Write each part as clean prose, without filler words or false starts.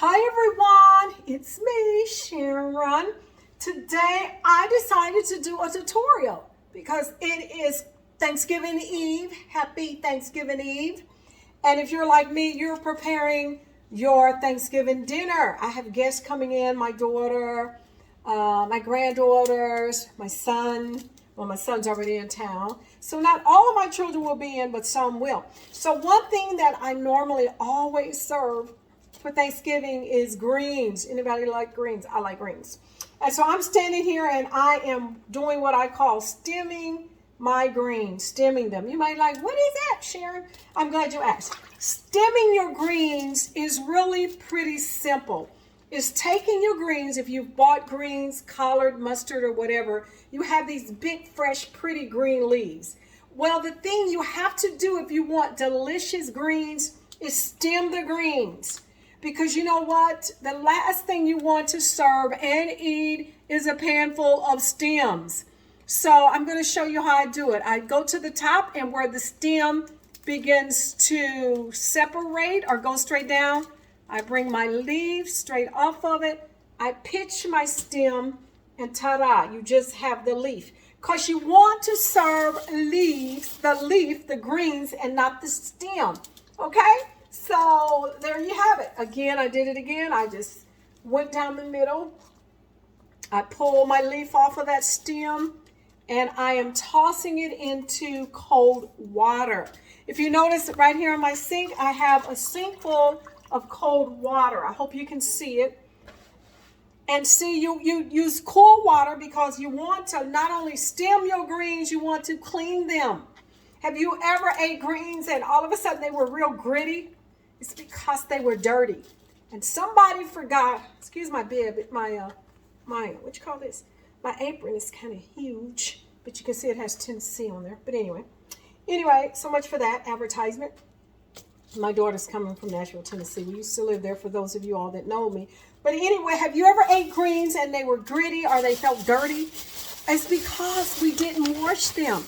Hi everyone, it's me, Sharon. Today I decided to do a tutorial because it is Thanksgiving Eve. Happy Thanksgiving Eve. And if you're like me, you're preparing your Thanksgiving dinner. I have guests coming in, my daughter, my granddaughters, my son. Well, my son's already in town. So not all of my children will be in, but some will. So one thing that I normally always serve for Thanksgiving is greens. Anybody like greens? I like greens. And so I'm standing here and I am doing what I call stemming my greens, stemming them. You might like, what is that, Sharon? I'm glad you asked. Stemming your greens is really pretty simple. It's taking your greens, if you've bought greens, collard, mustard, or whatever, you have these big, fresh, pretty green leaves. Well, the thing you have to do if you want delicious greens is stem the greens. Because you know what? The last thing you want to serve and eat is a pan full of stems. So I'm going to show you how I do it. I go to the top, and where the stem begins to separate or go straight down, I bring my leaf straight off of it. I pitch my stem, and ta-da, you just have the leaf. Because you want to serve leaves, the greens, and not the stem. Okay? So there you have it. Again, I did it again. I just went down the middle. I pull my leaf off of that stem, and I am tossing it into cold water. If you notice right here on my sink, I have a sink full of cold water. I hope you can see it. And see, you use cold water because you want to not only stem your greens, you want to clean them. Have you ever ate greens and all of a sudden they were real gritty? It's because they were dirty. And somebody forgot, excuse my bib, what you call this? My apron is kind of huge, but you can see it has Tennessee on there. But anyway, so much for that advertisement. My daughter's coming from Nashville, Tennessee. We used to live there, for those of you all that know me. But anyway, have you ever ate greens and they were gritty or they felt dirty? It's because we didn't wash them.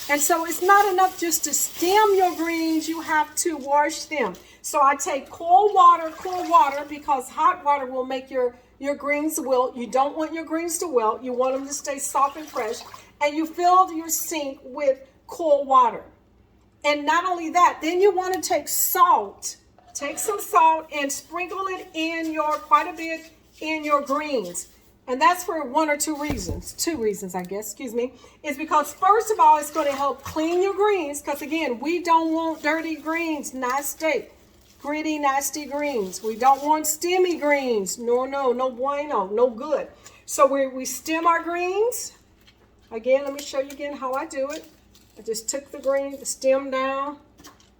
And so it's not enough just to stem your greens, you have to wash them. So I take cold water, because hot water will make your greens wilt. You don't want your greens to wilt. You want them to stay soft and fresh. And you fill your sink with cold water. And not only that, then you want to take salt. Take some salt and sprinkle it quite a bit in your greens. And that's for one or two reasons. Two reasons, I guess, is because first of all, it's going to help clean your greens. Because again, we don't want dirty greens, nasty, gritty, nasty greens. We don't want stemmy greens. No bueno, no good. So we stem our greens. Again, let me show you again how I do it. I just took the stem down,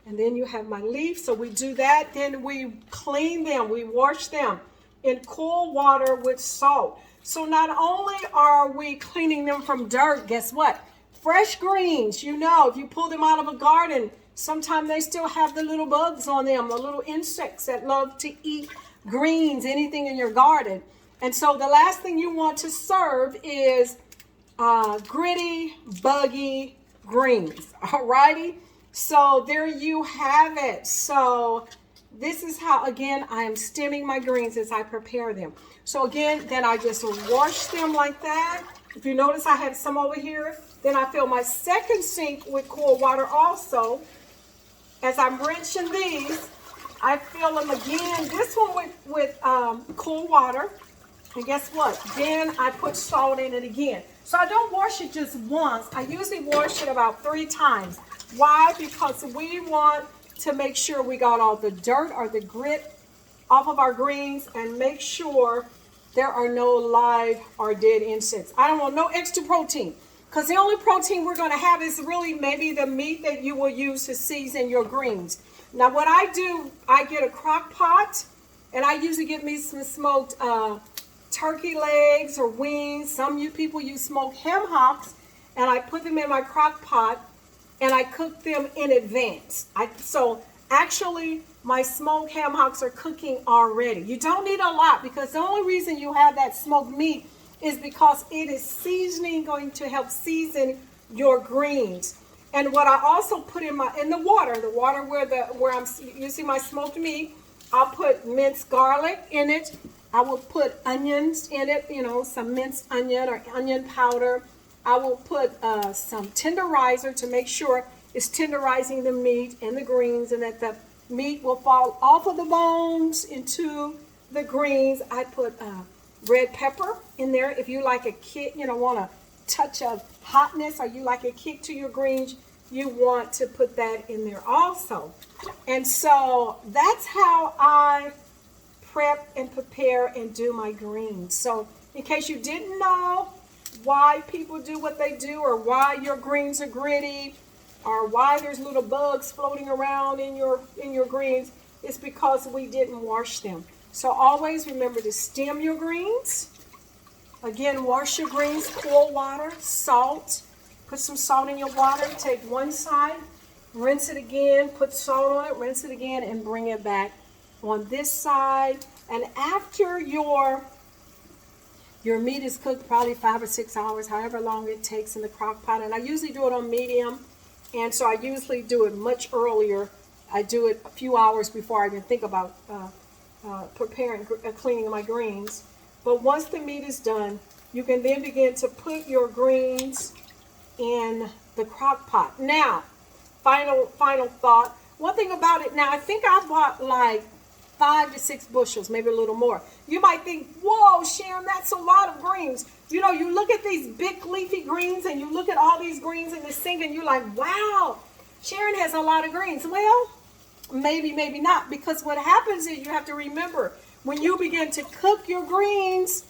and then you have my leaf. So we do that. Then we clean them. We wash them in cold water with salt. So not only are we cleaning them from dirt, guess what? Fresh greens, if you pull them out of a garden, sometimes they still have the little bugs on them, the little insects that love to eat greens, anything in your garden. And so the last thing you want to serve is gritty, buggy greens. Alrighty? So there you have it. So this is how, again, I am stemming my greens as I prepare them. So again, then I just wash them like that. If you notice, I have some over here. Then I fill my second sink with cold water also. As I'm rinsing these, I fill them again. This one with cold water. And guess what? Then I put salt in it again. So I don't wash it just once. I usually wash it about 3 times. Why? Because we want to make sure we got all the dirt or the grit off of our greens and make sure there are no live or dead insects. I don't want no extra protein, because the only protein we're going to have is really maybe the meat that you will use to season your greens. Now what I do, I get a crock pot, and I usually get me some smoked turkey legs or wings. Some you people use smoked ham hocks, and I put them in my crock pot and I cook them in advance. So actually my smoked ham hocks are cooking already. You don't need a lot, because the only reason you have that smoked meat is because it is going to help season your greens. And what I also put in the water where I'm using my smoked meat, I'll put minced garlic in it. I will put onions in it, some minced onion or onion powder. I will put some tenderizer to make sure it's tenderizing the meat and the greens, and that the meat will fall off of the bones into the greens. I put red pepper in there. If you like a kick, want a touch of hotness, or you like a kick to your greens, you want to put that in there also. And so that's how I prep and prepare and do my greens. So in case you didn't know why people do what they do, or why your greens are gritty, or why there's little bugs floating around in your greens, it's because we didn't wash them. So always remember to stem your greens. Again, wash your greens, cool water, salt. Put some salt in your water. Take one side, rinse it again, put salt on it, rinse it again, and bring it back on this side. And after your meat is cooked, probably 5 or 6 hours, however long it takes in the crock pot. And I usually do it on medium, and so I usually do it much earlier. I do it a few hours before I even think about preparing, cleaning my greens. But once the meat is done, you can then begin to put your greens in the crock pot. Now, final thought. One thing about it, now I think I bought like 5 to 6 bushels, maybe a little more. You might think, whoa, Sharon, that's a lot of greens. You look at these big leafy greens, and you look at all these greens in the sink, and you're like, wow, Sharon has a lot of greens. Well, maybe, maybe not, because what happens is you have to remember, when you begin to cook your greens,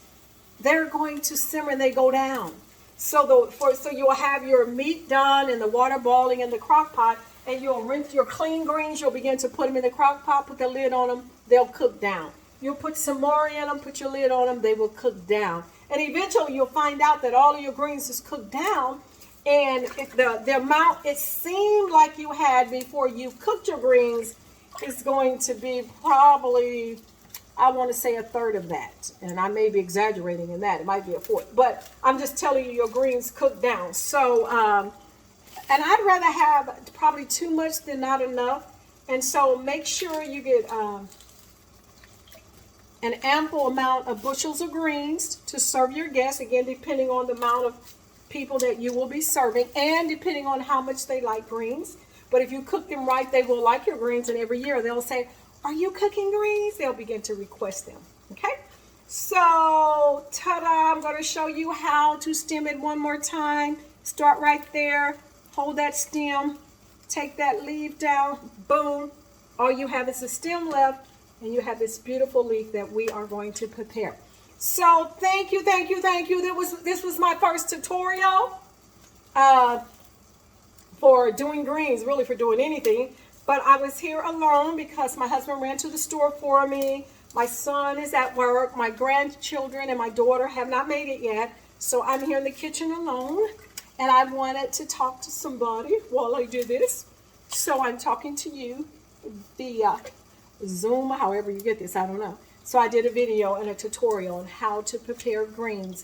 they're going to simmer and they go down. So you'll have your meat done and the water boiling in the crock pot, and you'll rinse your clean greens. You'll begin to put them in the crock pot, put the lid on them. They'll cook down. You'll put some more in them, put your lid on them. They will cook down. And eventually you'll find out that all of your greens is cooked down. And if the amount it seemed like you had before you cooked your greens is going to be probably, I want to say, a third of that. And I may be exaggerating in that. It might be a fourth. But I'm just telling you, your greens cook down. So, and I'd rather have probably too much than not enough. And so make sure you get an ample amount of bushels of greens to serve your guests. Again, depending on the amount of people that you will be serving, and depending on how much they like greens. But if you cook them right, they will like your greens. And every year they'll say, are you cooking greens? They'll begin to request them. Okay? So, ta-da, I'm going to show you how to stem it one more time. Start right there. Hold that stem. Take that leaf down. Boom. All you have is a stem left, and you have this beautiful leaf that we are going to prepare. So, thank you, thank you, thank you. This was my first tutorial for doing greens, really for doing anything. But I was here alone because my husband ran to the store for me. My son is at work. My grandchildren and my daughter have not made it yet. So I'm here in the kitchen alone. And I wanted to talk to somebody while I do this. So I'm talking to you via Zoom, however you get this, I don't know. So I did a video and a tutorial on how to prepare greens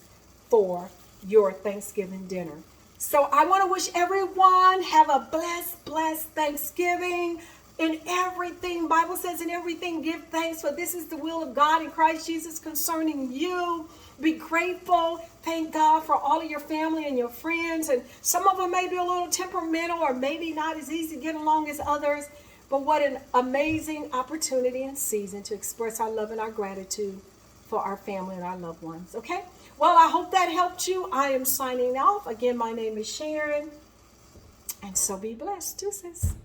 for your Thanksgiving dinner. So I want to wish everyone have a blessed Thanksgiving. In everything, Bible says in everything, give thanks, for this is the will of God in Christ Jesus concerning you. Be grateful. Thank God for all of your family and your friends. And some of them may be a little temperamental or maybe not as easy to get along as others. But what an amazing opportunity and season to express our love and our gratitude for our family and our loved ones. Okay? Well, I hope that helped you. I am signing off. Again, my name is Sharon. And so be blessed. Deuces.